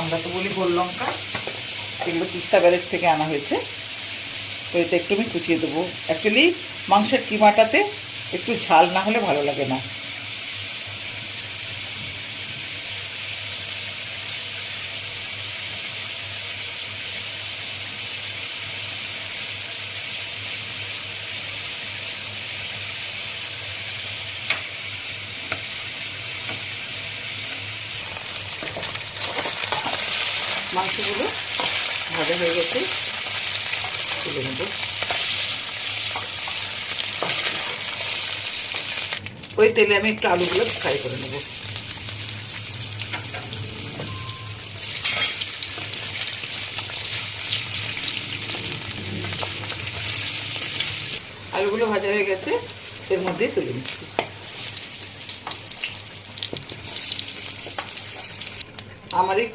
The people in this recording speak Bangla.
আমরা তো বলি গোল লঙ্কা, এগুলো তিস্তা ব্যারেজ থেকে আনা হয়েছে। তো এতে একটু আমি কুচিয়ে দেবো। অ্যাকচুয়ালি মাংসের কিমাটাতে একটু ঝাল না হলে ভালো লাগে না। মাংসগুলো ভাজা হয়ে গেছে, তুলে নেব। ওই তেলে আমি একটু আলুগুলো ফ্রাই করে নেব। আলুগুলো ভাজা হয়ে গেছে, এর মধ্যেই তুলে নিচ্ছি। আমার এই